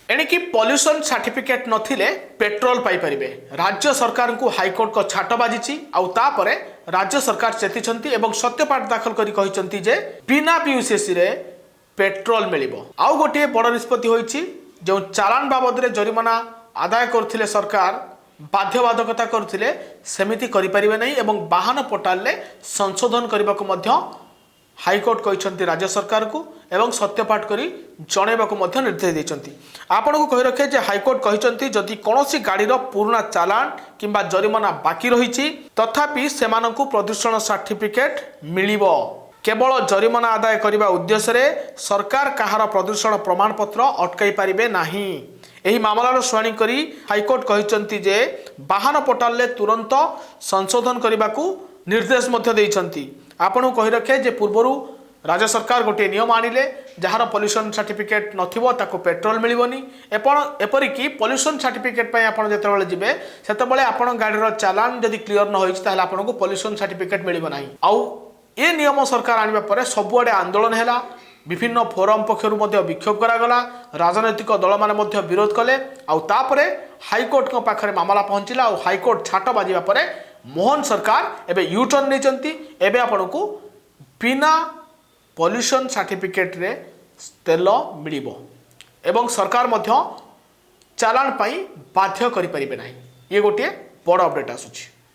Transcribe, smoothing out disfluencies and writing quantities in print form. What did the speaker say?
एणिकी pollution certificate नथिले petrol पाई परिबे। राज्य सरकार को हाईकोर्ट को छाट बाजी आउे राज्य सरकार चेती एवं सत्यपाठ दाखल करी कहिसंती जे बिना पीयूसीएस रे पेट्रोल मिलिबो। आउ गोटे बड़ निष्पत्ति होईछि जो चालान बाबद रे जरिमाना आदाय करथिले सरकार बाध्यबाधकता करथिले सेमिति करि परिबे नै एवं वाहन पोर्टाल रे संशोधन करबा को मध्य हाईकोर्ट कहते राज्य सरकार को एवं सत्यपाठ करी जणेबा को मध्य निर्देश देइछंती। आपण को कहि रखे जे हाईकोर्ट कहते जदि कोनोसी गाड़ी रो पुराना चालान किंबा जरिमाना बाकी रहिछि तथापि सेमानंकु प्रदूषण सर्टिफिकेट मिलिबो। केवल जरिमाना आदाय करने उद्देश्य रे सरकार कहार प्रदूषण प्रमाणपत्र अटकाई पारिबे नाही। एही मामलार शुणाणी करी हाईकोर्ट कहते जे वाहन पोर्टाल रे तुरंत संशोधन करने को निर्देश मध्य देइछंती। आपण कहि रखे जे पूर्वरु राज्य सरकार गोटे नियम आनिले जार पॉल्यूशन सर्टिफिकेट नथिबो ताको पेट्रोल मिलिबोनी। एपरिकी पॉल्यूशन सर्टिफिकेट पय आपण जेतेबेले जिबे सेतेबेले आपण गाडीर चालान जदि क्लियर न होइछ ताले आपनको पॉल्यूशन सर्टिफिकेट मिलिबो नाही। आउ ए नियम सरकार आनिबा परे सबुआडे आंदोलन हैला, विभिन्न फोरम पक्षरु मध्य विक्षोभ करागला, राजनैतिक दल माने मध्य विरोध कले। आउ तापरे हाईकोर्ट को पाखरे मामला पहुंचिला और हाईकोर्ट छाट बाजिबा परे मोहन सरकार एबे यू टर्न नहीं। एबे आपनको बिना पॉल्यूशन सर्टिफिकेट रे तेल मिलिबो एवं सरकार मध्य चालान पाई बाध्य करि परिबे नाही। ये गोटे बड़ अपडेट आसुछि।